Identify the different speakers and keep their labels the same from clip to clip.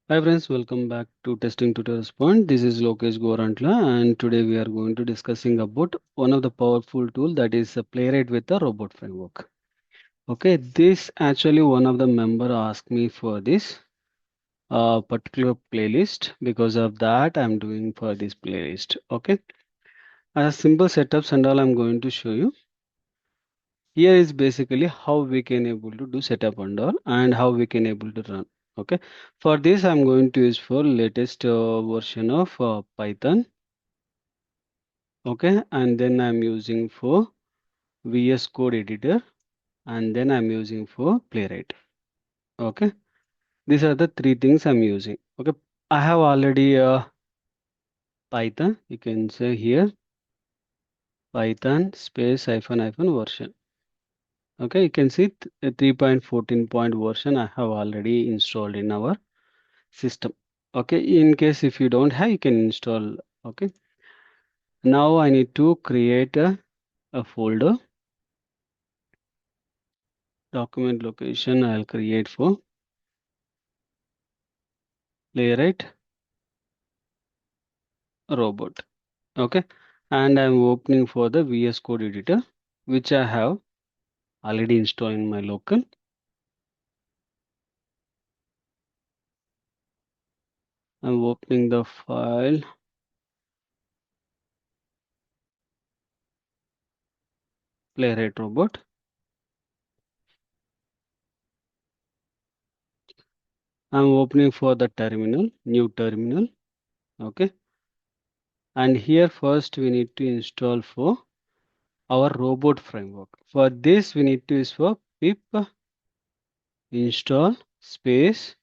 Speaker 1: Hi friends, welcome back to Testing Tutorials Point. This is Lokesh Gorantla, and today we are going to discussing about one of the powerful tool that is a Playwright with the robot framework. Okay, this actually one of the member asked me for this particular playlist. Because of that I'm doing for this playlist. Okay, as simple setups and all I'm going to show you. Here is basically how we can able to do setup and all and how we can able to run. Okay, for this I'm going to use for latest version of Python. Okay, and then I'm using for VS Code editor, and then I'm using for Playwright. Okay, these are the three things I'm using. Okay, I have already Python. You can say here Python space hyphen hyphen version. Okay, you can see 3.14 point version I have already installed in our system. Okay, in case if you don't have, you can install. Okay, now I need to create a folder. Document location I'll create for Playwright robot. Okay, and I'm opening for the VS Code editor, which I have already installed in my local. I'm opening the file Playwright robot. I'm opening for the terminal, new terminal. Okay, and here first we need to install for our robot framework. For this we need to use for pip install space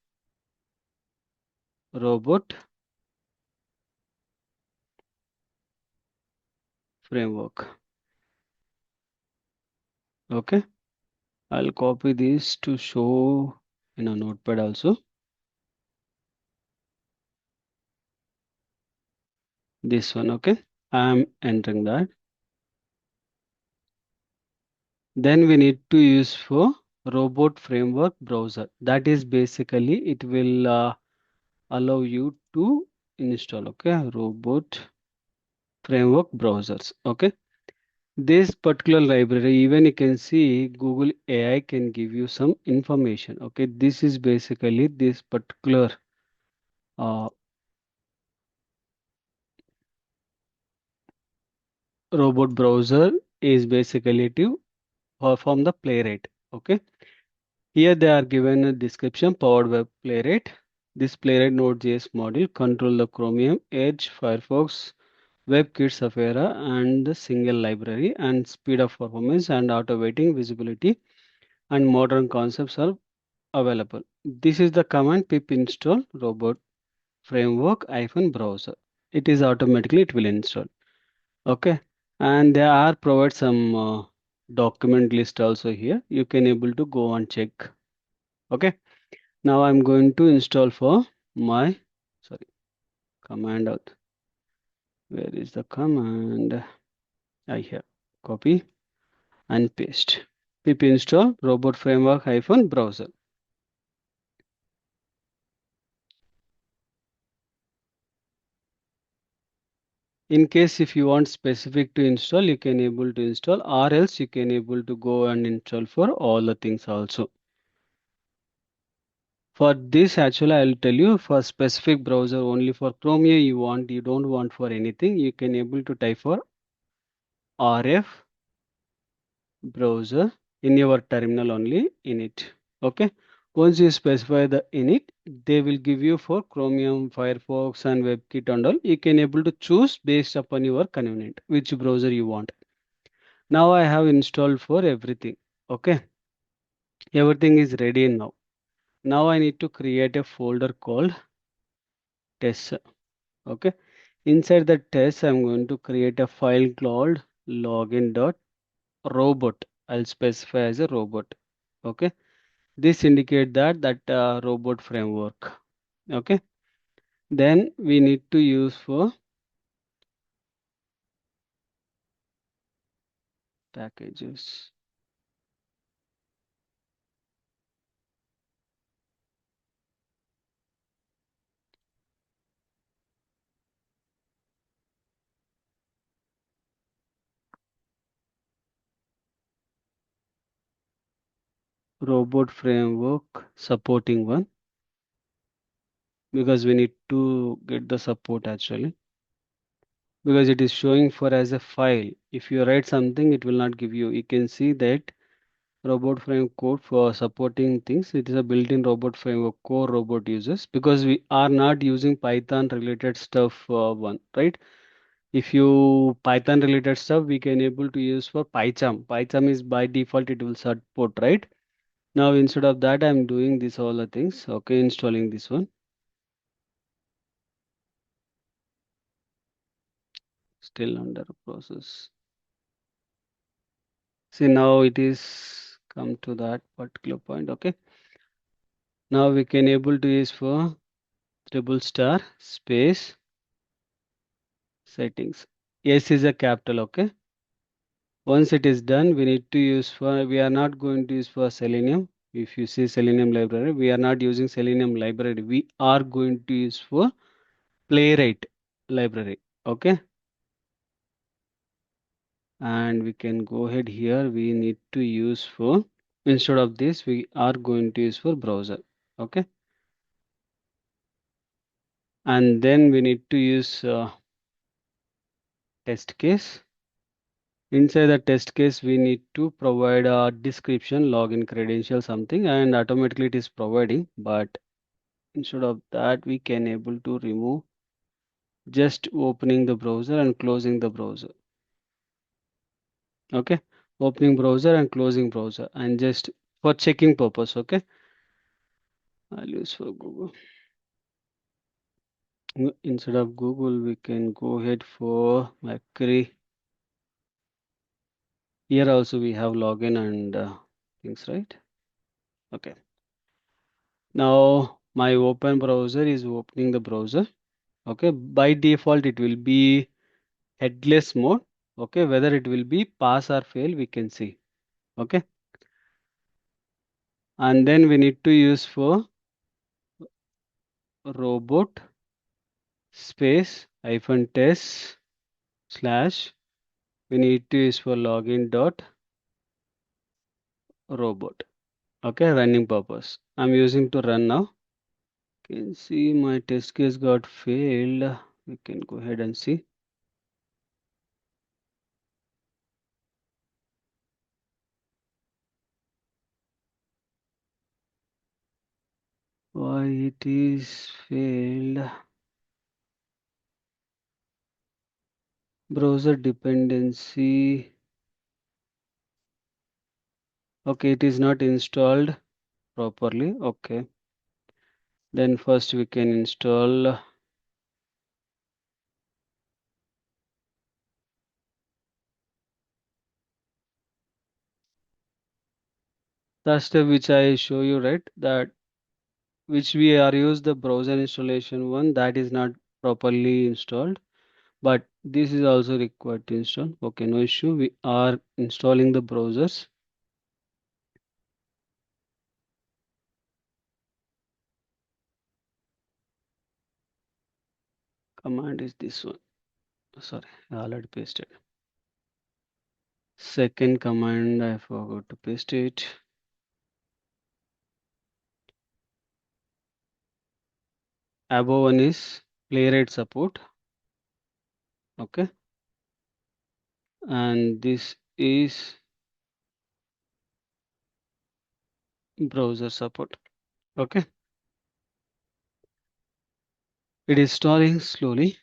Speaker 1: robot framework. Okay, I'll copy this to show in a notepad also. This one. Okay, I'm entering that. Then we need to use for robot framework browser. That is basically it will allow you to install. Okay, robot framework browsers. Okay, this particular library, even you can see Google AI can give you some information. Okay, this is basically this particular uh, robot browser is basically to perform the playwright. Okay, here they are given a description powered by Playwright. This Playwright Node.js module control the Chromium, Edge, Firefox, WebKit, Safari, and the single library and speed of performance and auto waiting visibility and modern concepts are available. This is the command pip install robot framework hyphen browser. It is automatically it will install. Okay, and there are provide some document list also here. You can able to go and check. Okay. Now I'm going to install for my sorry command out. Where is the command? I have copy and paste. Pip install robot framework hyphen browser. In case if you want specific to install, you can able to install, or else you can able to go and install for all the things also. For this actually I'll tell you for specific browser only for Chromium you don't want for anything, you can able to type for RF browser in your terminal only init. Okay, once you specify the init, they will give you for Chromium, Firefox and WebKit and all. You can able to choose based upon your convenient which browser you want. Now I have installed for everything. Okay, everything is ready now. Now I need to create a folder called test. Okay, inside the test I'm going to create a file called login.robot. I'll specify as a robot. Okay, this indicate that robot framework. Okay, then we need to use for packages. robot framework supporting one, because we need to get the support actually, because it is showing for as a file. If you write something, it will not give you. You can see that robot frame code for supporting things. It is a built-in robot framework core robot uses, because we are not using Python related stuff one, right? If you Python related stuff, we can able to use for PyCharm. PyCharm is by default it will support, right? Now instead of that, I'm doing this all the things. Okay, installing this one. Still under process. See, now it is come to that particular point. Okay. Now we can able to use for triple star space settings. S is a capital. Okay. Once it is done, we need to use for, we are not going to use for Selenium. If you see Selenium library, we are not using Selenium library. We are going to use for Playwright library. Okay. And we can go ahead here. We need to use for, instead of this, we are going to use for browser. Okay. And then we need to use test case. Inside the test case, we need to provide a description, login credential, something, and automatically it is providing. But instead of that, we can able to remove just opening the browser and closing the browser. Okay, opening browser and closing browser, and just for checking purpose. Okay, I'll use for Google. Instead of Google, we can go ahead for Mercury. Here also we have login and things, right? Okay. Now my open browser is opening the browser. Okay, by default it will be headless mode. Okay, whether it will be pass or fail, we can see. Okay, and then we need to use for robot space hyphen test slash, we need to use for login dot robot. Okay, running purpose. I'm using to run now. Can see my test case got failed. We can go ahead and see why it is failed. Browser dependency. Okay, it is not installed properly. Okay, then first we can install the step which I show you, right? That which we are use the browser installation one, that is not properly installed, but this is also required to install. Okay, no issue. We are installing the browsers. Command is this one. Sorry, I already pasted. Second command, I forgot to paste it. Above one is playwright support. Okay, and this is browser support. Okay, it is installing slowly.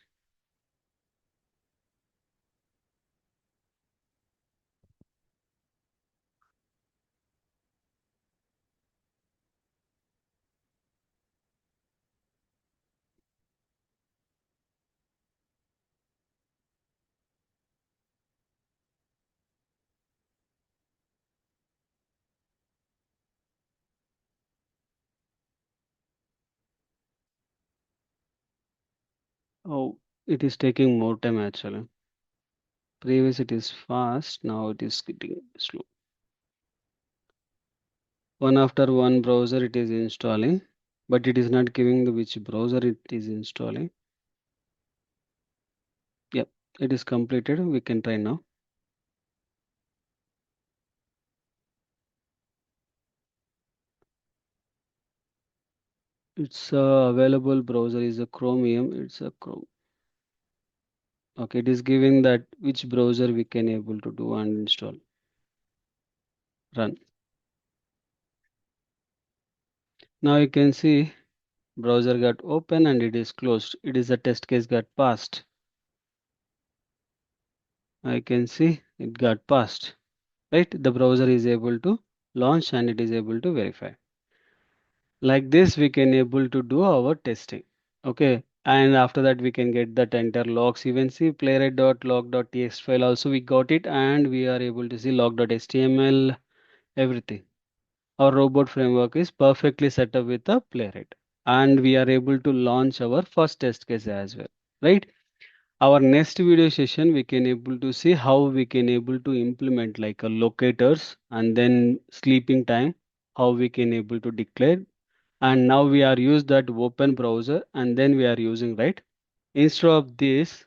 Speaker 1: Oh, it is taking more time actually. Previous it is fast, now it is getting slow. One after one browser it is installing, but it is not giving the which browser it is installing. Yep, it is completed. We can try now. It's available browser is a Chromium. It's a Chrome. Okay, it is giving that which browser we can able to do and install, run. Now you can see browser got open and it is closed. It is a test case got passed. I can see it got passed. Right? The browser is able to launch and it is able to verify. Like this, we can able to do our testing. Okay. And after that, we can get that enter logs. Even see playwright.log.txt file also we got it and we are able to see log.html, everything. Our robot framework is perfectly set up with the playwright. And we are able to launch our first test case as well. Right? Our next video session, we can able to see how we can able to implement like a locators and then sleeping time, how we can able to declare. And now we are use that open browser and then we are using right. Instead of this,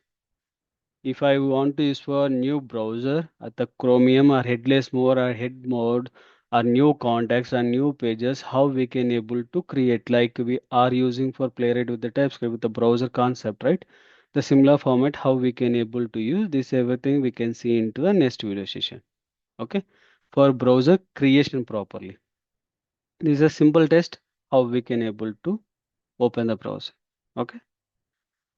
Speaker 1: if I want to use for new browser at the Chromium or headless mode or head mode or new contacts and new pages, how we can able to create like we are using for Playwright with the TypeScript with the browser concept, right? The similar format, how we can able to use this everything we can see into the next video session. Okay, for browser creation properly. This is a simple test how we can able to open the browser. Okay.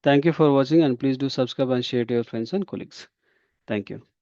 Speaker 1: Thank you for watching and please do subscribe and share to your friends and colleagues. Thank you.